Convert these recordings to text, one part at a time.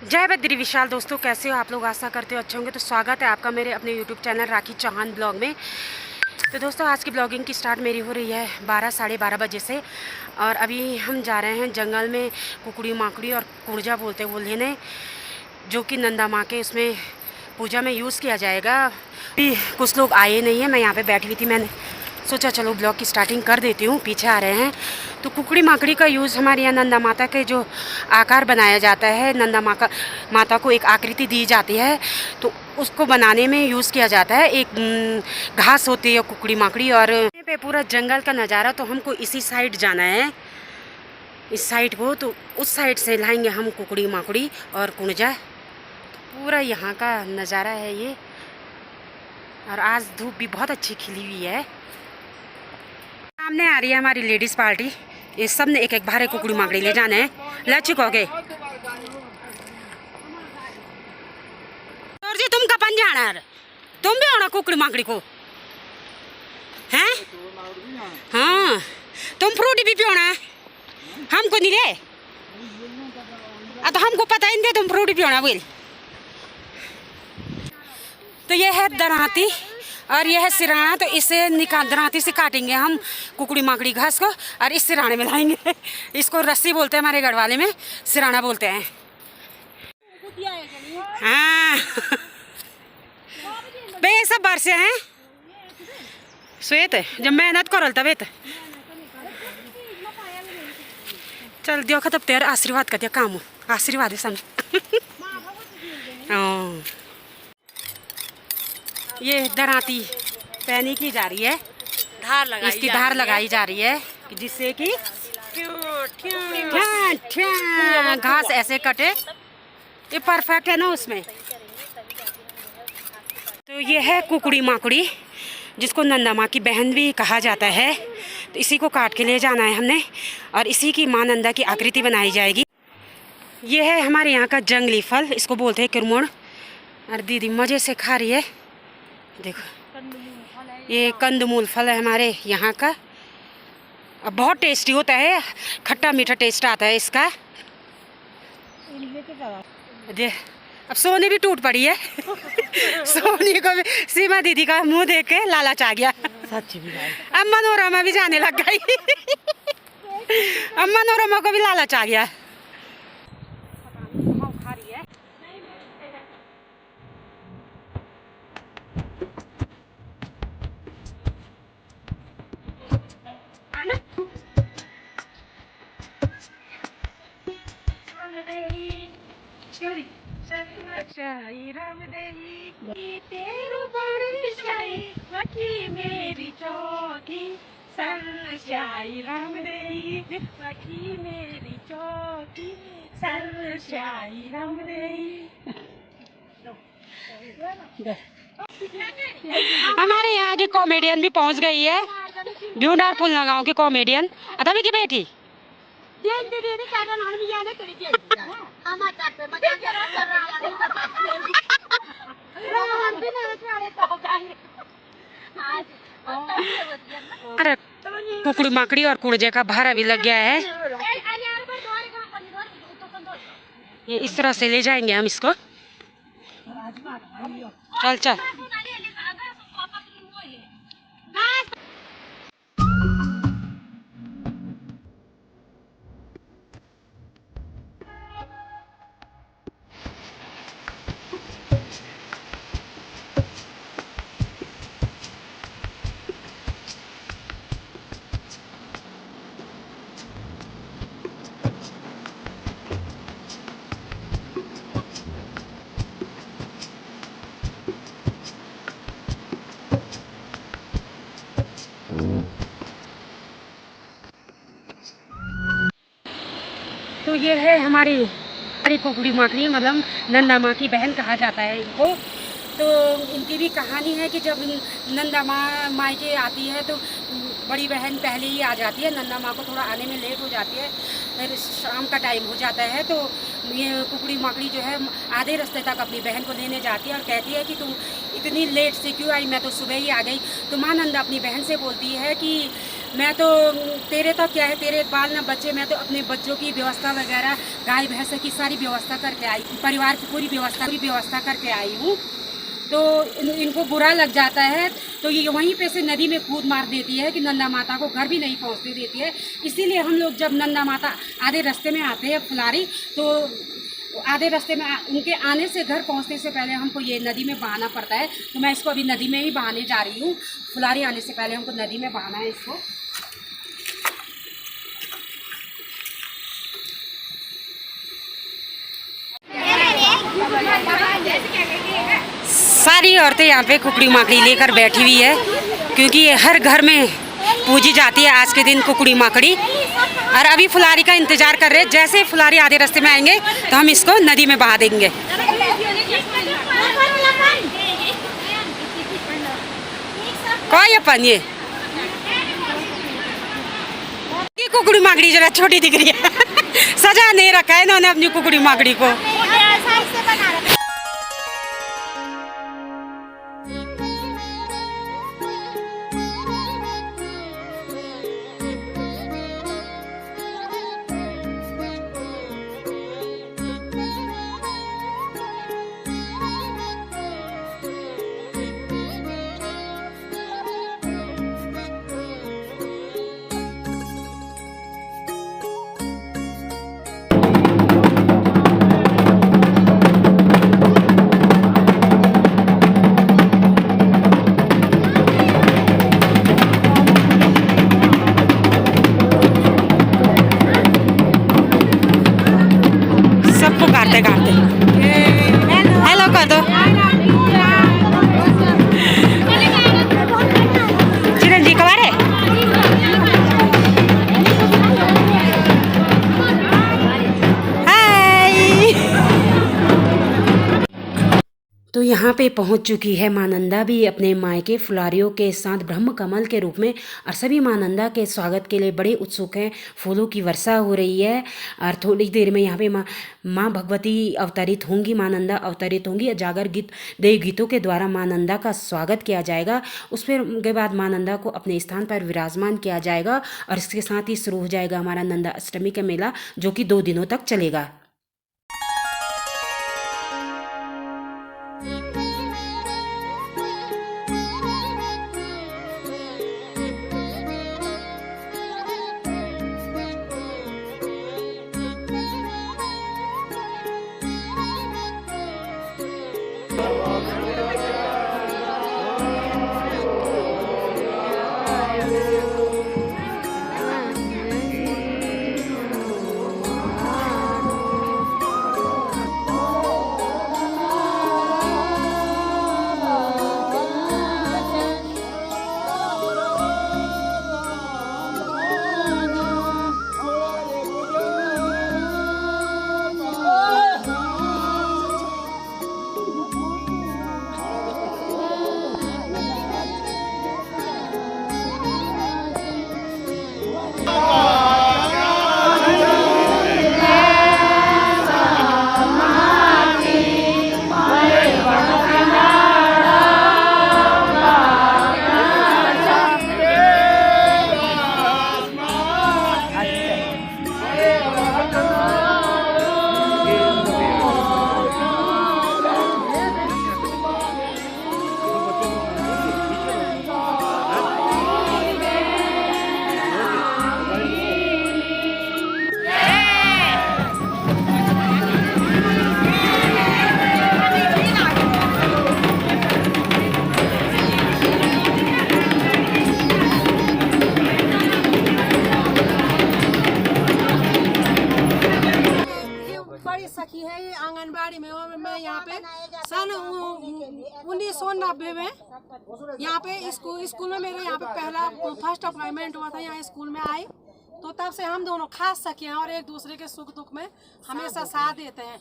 जय बद्री विशाल। दोस्तों कैसे हो आप लोग? आशा करते हो अच्छे होंगे। तो स्वागत है आपका मेरे अपने यूट्यूब चैनल राखी चौहान ब्लॉग में। तो दोस्तों आज की ब्लॉगिंग की स्टार्ट मेरी हो रही है 12 साढ़े 12 बजे से। और अभी हम जा रहे हैं जंगल में कुकड़ी माकड़ी और कुड़जा बोलते हैं वो लेने, जो कि नंदा माँ के उसमें पूजा में यूज़ किया जाएगा। अभी कुछ लोग आए नहीं हैं, मैं यहाँ पर बैठी हुई थी। मैंने सोचा चलो ब्लॉग की स्टार्टिंग कर देती हूँ। पीछे आ रहे हैं तो कुकड़ी माकड़ी का यूज़ हमारे यहाँ नंदा माता के जो आकार बनाया जाता है, नंदा माता को एक आकृति दी जाती है तो उसको बनाने में यूज़ किया जाता है। एक घास होती है कुकड़ी माकड़ी, और पे पूरा जंगल का नज़ारा। तो हमको इसी साइड जाना है, इस साइड को। तो उस साइड से लाएंगे हम कुकड़ी माकड़ी और कुंजा। पूरा यहाँ का नज़ारा है ये। और आज धूप भी बहुत अच्छी खिली हुई है। सामने आ रही है हमारी लेडीज पार्टी। ये सब ने एक एक भारे कुकड़ी माकड़ी ले जाने हैं। ले चुकोगे और जी तुम कपन जाना है? तुम भी आना कुकड़ी माकड़ी को हैं? हाँ तुम फ्रूटी भी पियोना है, हमको नहीं रे। तो हमको पता ही नहीं तुम फ्रूटी पियोना बोल। तो ये है दराती और यह है सिराना। तो इसे दराती से काटेंगे हम कुकड़ी माकड़ी घास को और इस सिराने में लाएंगे। इसको रस्सी बोलते हैं हमारे गढ़वाले में, सिराना बोलते हैं। हाँ बे सब बरसे हैं श्वेत जब मेहनत करल तबे चल देखो तब तेरे आशीर्वाद का दिया काम आशीर्वाद है समझ। ये दराती पहनी की जा रही है, इसकी धार लगाई जा रही है जिससे कि घास ऐसे कटे। ये परफेक्ट है ना उसमें। तो ये है कुकड़ी माकड़ी जिसको नंदा माँ की बहन भी कहा जाता है। तो इसी को काट के ले जाना है हमने और इसी की माँ नंदा की आकृति बनाई जाएगी। ये है हमारे यहाँ का जंगली फल, इसको बोलते हैं किरमुड़। और दीदी मज़े से खा रही है। देखो ये कंदमूल फल है हमारे यहाँ का। अब बहुत टेस्टी होता है, खट्टा मीठा टेस्ट आता है इसका। दे अब सोनी भी टूट पड़ी है। सोनी को भी सीमा दीदी का मुंह देख के लालच आ गया। सच्ची भी अब मनोरमा भी जाने लग गई। अब मनोरमा को भी लालच आ गया। मेरी चौकी सरशाई राम देई सखी मेरी चौकी सरशाई राम देई। हमारे यहाँ की कॉमेडियन भी पहुँच गई है, ब्यूटीफुल गाँव की कॉमेडियन अतभी की बेटी। अरे कुकड़ी माकड़ी और कुड़जे का भारा भी लग गया है। ये इस तरह से ले जाएंगे हम इसको। चल चल तो ये है हमारी कुकड़ी माकड़ी, मतलब नंदा माँ की बहन कहा जाता है इनको। तो इनकी भी कहानी है कि जब नंदा माँ मायके आती है तो बड़ी बहन पहले ही आ जाती है। नंदा माँ को थोड़ा आने में लेट हो जाती है, फिर शाम का टाइम हो जाता है। तो ये कुकड़ी माकड़ी जो है आधे रास्ते तक अपनी बहन को लेने जाती है और कहती है कि तुम इतनी लेट से क्यों आई, मैं तो सुबह ही आ गई। तो माँ नंदा अपनी बहन से बोलती है कि मैं तो तेरे तो क्या है, तेरे बाल ना बच्चे, मैं तो अपने बच्चों की व्यवस्था वगैरह, गाय भैंस की सारी व्यवस्था करके आई, परिवार की पूरी व्यवस्था करके आई हूँ। तो इनको बुरा लग जाता है तो ये वहीं पे से नदी में कूद मार देती है कि नंदा माता को घर भी नहीं पहुंचने देती है। इसीलिए हम लोग जब नंदा माता आधे रास्ते में आते हैं फुलारी, तो आधे रास्ते में उनके आने से घर पहुंचने से पहले हमको ये नदी में बहाना पड़ता है। तो मैं इसको अभी नदी में ही बहाने जा रही हूँ। फुलारी आने से पहले हमको नदी में बहाना है इसको। सारी औरतें यहाँ पे कुकड़ी माकड़ी लेकर बैठी हुई है, क्योंकि ये हर घर में पूजी जाती है आज के दिन कुकड़ी माकड़ी। और अभी फुलारी का इंतजार कर रहे हैं। जैसे फुलारी आधे रास्ते में आएंगे तो हम इसको नदी में बहा देंगे। कौन अपन ये कुकड़ी माकड़ी जरा छोटी दिख रही है। सजा नहीं रखा है इन्होंने अपनी कुकड़ी माकड़ी को। हेलो कर दो चिरन जी कबार है। तो यहाँ पे पहुँच चुकी है माँ नंदा भी अपने मायके फुलारियों के साथ ब्रह्म कमल के रूप में। और सभी माँ नंदा के स्वागत के लिए बड़े उत्सुक हैं। फूलों की वर्षा हो रही है और थोड़ी देर में यहाँ पे माँ भगवती अवतरित होंगी, माँ नंदा अवतरित होंगी। जागर गीत देव गीतों के द्वारा माँ नंदा का स्वागत किया जाएगा। उसके बाद माँ नंदा को अपने स्थान पर विराजमान किया जाएगा। और इसके साथ ही शुरू हो जाएगा हमारा नंदा अष्टमी का मेला, जो कि 2 दिनों तक चलेगा। सखी है ये आंगनबाड़ी में, और मैं यहाँ पे सन 1990 में यहाँ पे स्कूल में मेरे यहाँ पे पहला फर्स्ट अपॉइंटमेंट हुआ था। यहाँ स्कूल में आई तो तब से हम दोनों खास सखी हैं और एक दूसरे के सुख दुख में हमेशा साथ देते हैं।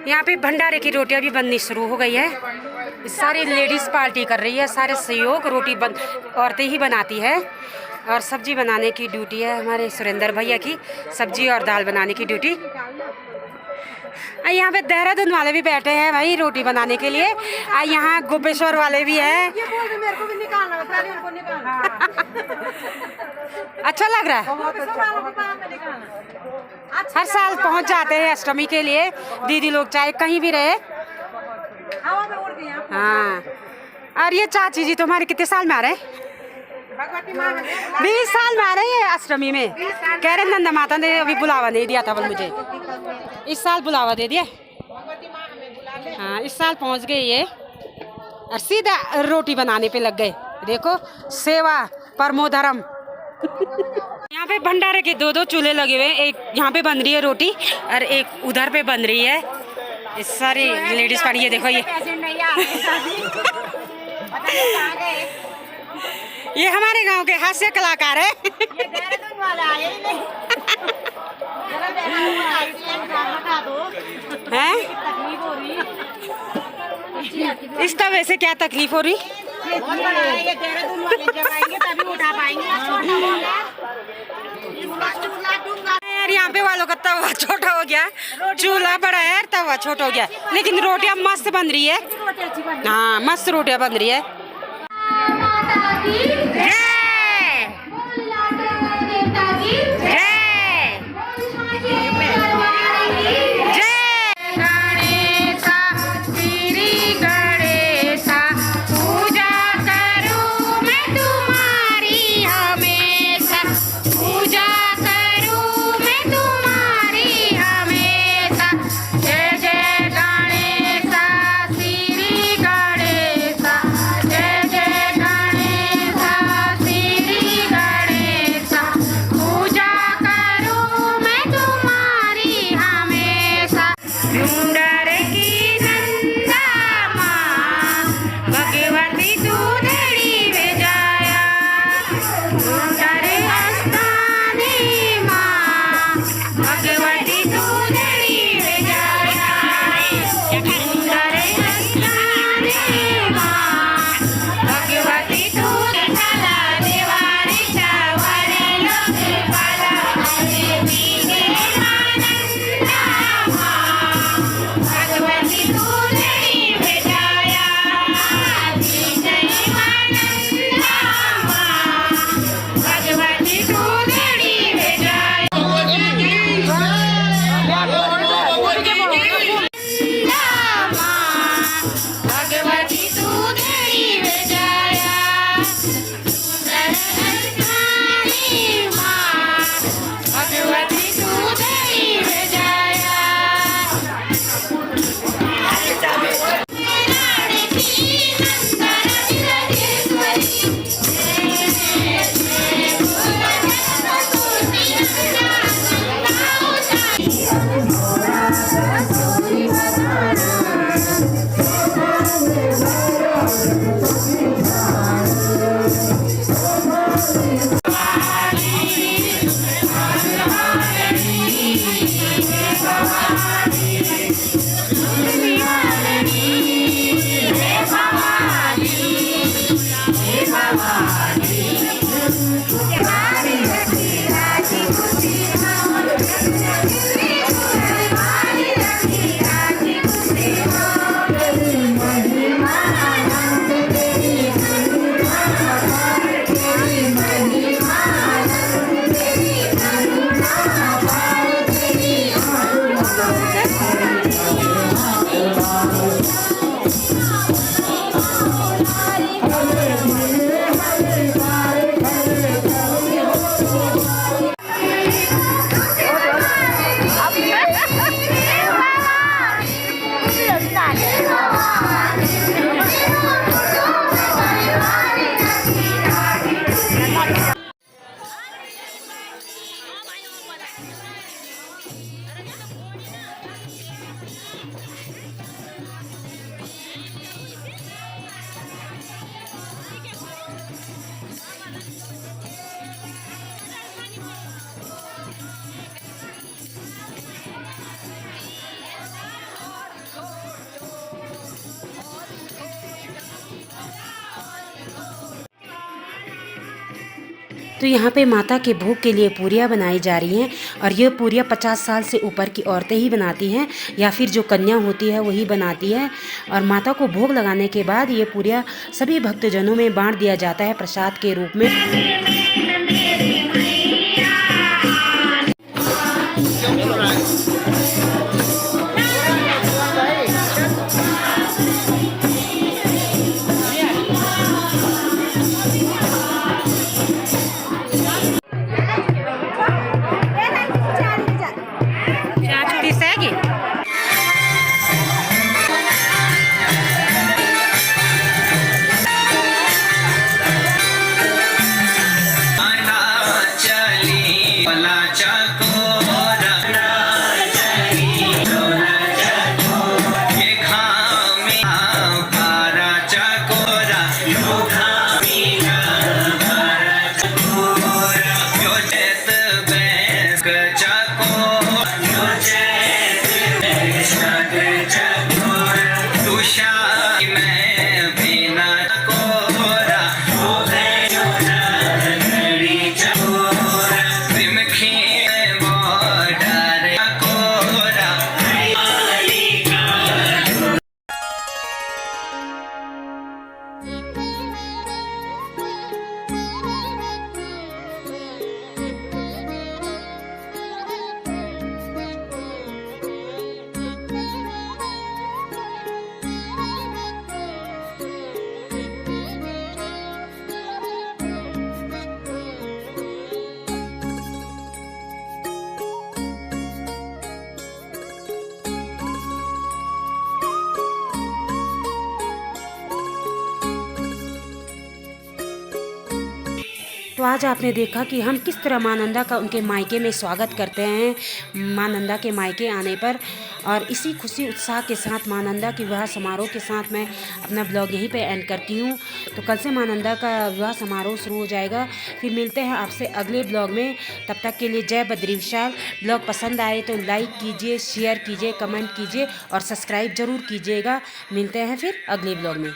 यहाँ पे भंडारे की रोटियां भी बननी शुरू हो गई है। सारी लेडीज पार्टी कर रही है, सारे सहयोग रोटी औरतें ही बनाती है। और सब्जी बनाने की ड्यूटी है हमारे सुरेंद्र भैया की, सब्जी और दाल बनाने की ड्यूटी। यहाँ पे देहरादून वाले भी बैठे हैं भाई रोटी बनाने के लिए। यहाँ गोपेश्वर वाले भी हैं। ये बोल रहे मेरे को भी निकालना है, पहले उनको निकालना। अच्छा लग रहा है। गोपेश्वर वालों को बाद में निकालना। हर साल पहुँच जाते हैं अष्टमी के लिए दीदी लोग, चाहे कहीं भी रहे। हवा में उड़ गई आप। हाँ, और ये चाची जी तुम्हारे कितने साल में आ रहे हैं? भगवती माँ 20 साल में आ रहे हैं अष्टमी में। कह रहे नंदा माता ने अभी बुलावा नहीं दिया था, बोल मुझे इस साल बुलावा दे दिया। भगवती माँ हमें बुला ले। हाँ, इस साल पहुंच गए ये और सीधा रोटी बनाने पे लग गए। देखो, सेवा परमो धर्म। यहाँ पे भंडारे के 2-2 चूल्हे लगे हुए हैं। एक यहाँ पे बन रही है रोटी और एक उधर पे बन रही है। इस सारी लेडीज पर ये देखो, ये हमारे गांव के हास्य कलाकार है। हैं? इस तवे से क्या तकलीफ हो रही? ये देहरादून वाले जब आएंगे तभी उठा पाएंगे। यार यहाँ पे वालों का तवा छोटा हो गया, चूल्हा बड़ा है और तवा छोटा हो गया, लेकिन रोटियां मस्त बन रही है। हाँ, मस्त रोटियां बन रही है। तो यहाँ पे माता के भोग के लिए पूरियाँ बनाई जा रही हैं और ये पूरियाँ 50 साल से ऊपर की औरतें ही बनाती हैं या फिर जो कन्या होती है वही बनाती है। और माता को भोग लगाने के बाद ये पूरियाँ सभी भक्तजनों में बांट दिया जाता है प्रसाद के रूप में। तो आज आपने देखा कि हम किस तरह माँ नंदा का उनके मायके में स्वागत करते हैं माँ नंदा के मायके आने पर। और इसी खुशी उत्साह के साथ माँ नंदा के विवाह समारोह के साथ मैं अपना ब्लॉग यहीं पे एंड करती हूँ। तो कल से माँ नंदा का विवाह समारोह शुरू हो जाएगा। फिर मिलते हैं आपसे अगले ब्लॉग में। तब तक के लिए जय बद्री विशाल। ब्लॉग पसंद आए तो लाइक कीजिए, शेयर कीजिए, कमेंट कीजिए और सब्सक्राइब ज़रूर कीजिएगा। मिलते हैं फिर अगले ब्लॉग में।